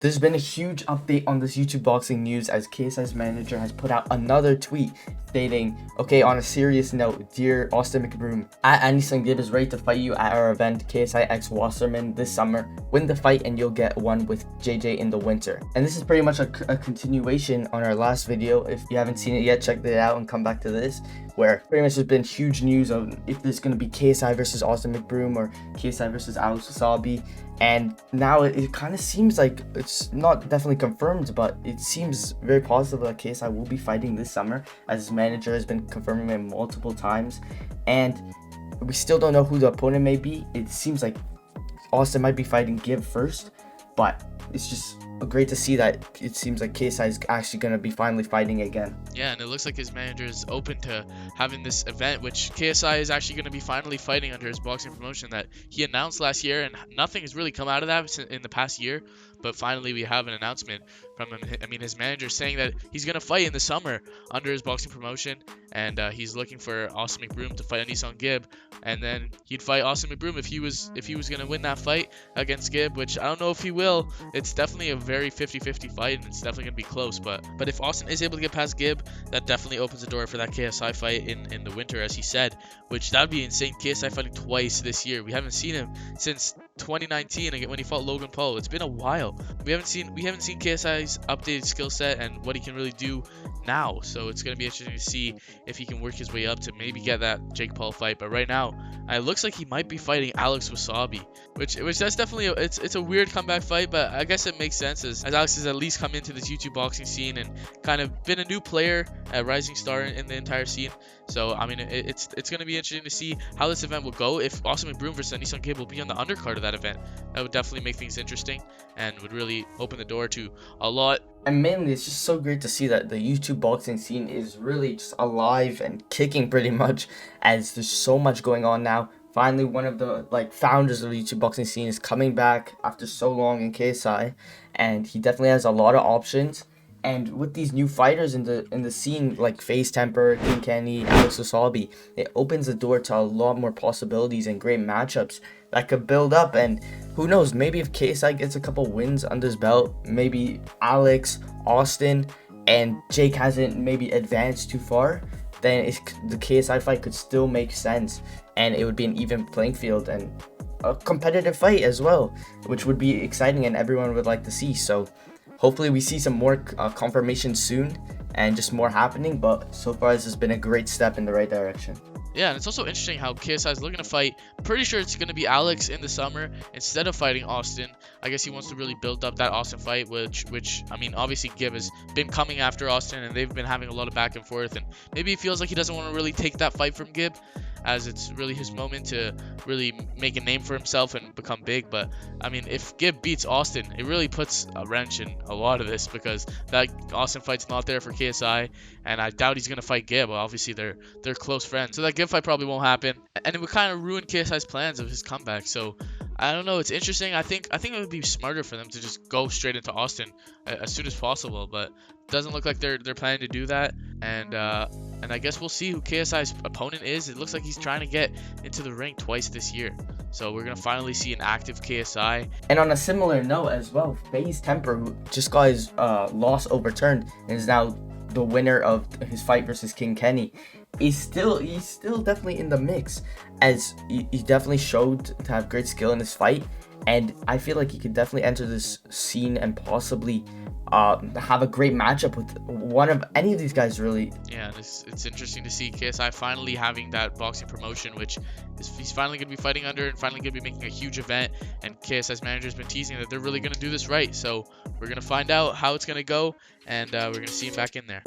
There's been a huge update on this YouTube boxing news as KSI's manager has put out another tweet stating, okay, on a serious note, dear Austin McBroom, AnEsonGib is ready to fight you at our event KSI x Wasserman this summer. Win the fight and you'll get one with JJ in the winter. And this is pretty much a continuation on our last video. If you haven't seen it yet, check it out and come back to this, where pretty much there's been huge news on if there's going to be KSI versus Austin McBroom or KSI versus Wassabi. And now it kind of seems like it's not definitely confirmed, but it seems very possible that KSI will be fighting this summer, as his manager has been confirming it multiple times. And we still don't know who the opponent may be. It seems like Austin might be fighting Gib first, but it's just great to see that it seems like KSI is actually going to be finally fighting again. Yeah, and it looks like his manager is open to having this event, which KSI is actually going to be finally fighting under his boxing promotion that he announced last year, and nothing has really come out of that in the past year. But finally, we have an announcement from him. I mean, his manager saying that he's going to fight in the summer under his boxing promotion, and he's looking for Austin McBroom to fight AnEsonGib, and then he'd fight Austin McBroom if he was going to win that fight against Gib, which I don't know if he will. It's definitely a very 50-50 fight, and it's definitely going to be close. But if Austin is able to get past Gib, that definitely opens the door for that KSI fight in the winter, as he said, which that would be insane. KSI fighting twice this year. We haven't seen him since 2019 again when he fought Logan Paul. It's been a while. We haven't seen KSI's updated skill set and what he can really do now. So it's going to be interesting to see if he can work his way up to maybe get that Jake Paul fight. But right now, it looks like he might be fighting Alex Wassabi, which that's definitely it's a weird comeback fight, but I guess it makes sense as Alex has at least come into this YouTube boxing scene and kind of been a new player, a rising star in the entire scene. So I mean, it's going to be interesting to see how this event will go. If Austin McBroom versus AnEsonGib will be on the undercard of that event, that would definitely make things interesting and would really open the door to a lot. And mainly, it's just so great to see that the YouTube boxing scene is really just alive and kicking pretty much, as there's so much going on now. Finally, one of the founders of the YouTube boxing scene is coming back after so long in KSI, and he definitely has a lot of options. And with these new fighters in the scene, like FaZe Temper, King Kenny, Alex Wassabi, it opens the door to a lot more possibilities and great matchups that could build up. And who knows, maybe if KSI gets a couple wins under his belt, maybe Alex, Austin, and Jake hasn't maybe advanced too far, then the KSI fight could still make sense, and it would be an even playing field and a competitive fight as well, which would be exciting and everyone would like to see. So hopefully we see some more confirmation soon and just more happening, but so far this has been a great step in the right direction. Yeah, and it's also interesting how KSI is looking to fight. Pretty sure it's going to be Alex in the summer instead of fighting Austin. I guess he wants to really build up that Austin fight, which I mean, obviously Gib has been coming after Austin, and they've been having a lot of back and forth, and maybe he feels like he doesn't want to really take that fight from Gib, as it's really his moment to really make a name for himself and become big. But I mean, if Gib beats Austin, it really puts a wrench in a lot of this, because that Austin fight's not there for KSI, and I doubt he's going to fight Gib. Well, obviously they're close friends, so that Gib fight probably won't happen, and it would kind of ruin KSI's plans of his comeback. So I don't know, it's interesting. I think it would be smarter for them to just go straight into Austin as soon as possible, but it doesn't look like they're planning to do that. And I guess we'll see who KSI's opponent is. It looks like he's trying to get into the ring twice this year, so we're gonna finally see an active KSI. And on a similar note as well, FaZe Temper, who just got his loss overturned and is now the winner of his fight versus King Kenny, he's still definitely in the mix, as he definitely showed to have great skill in this fight, and I feel like he could definitely enter this scene and possibly have a great matchup with one of any of these guys, really. Yeah, it's interesting to see KSI finally having that boxing promotion, which he's finally going to be fighting under and finally going to be making a huge event, and KSI's manager has been teasing that they're really going to do this right. So we're going to find out how it's going to go, and we're going to see him back in there.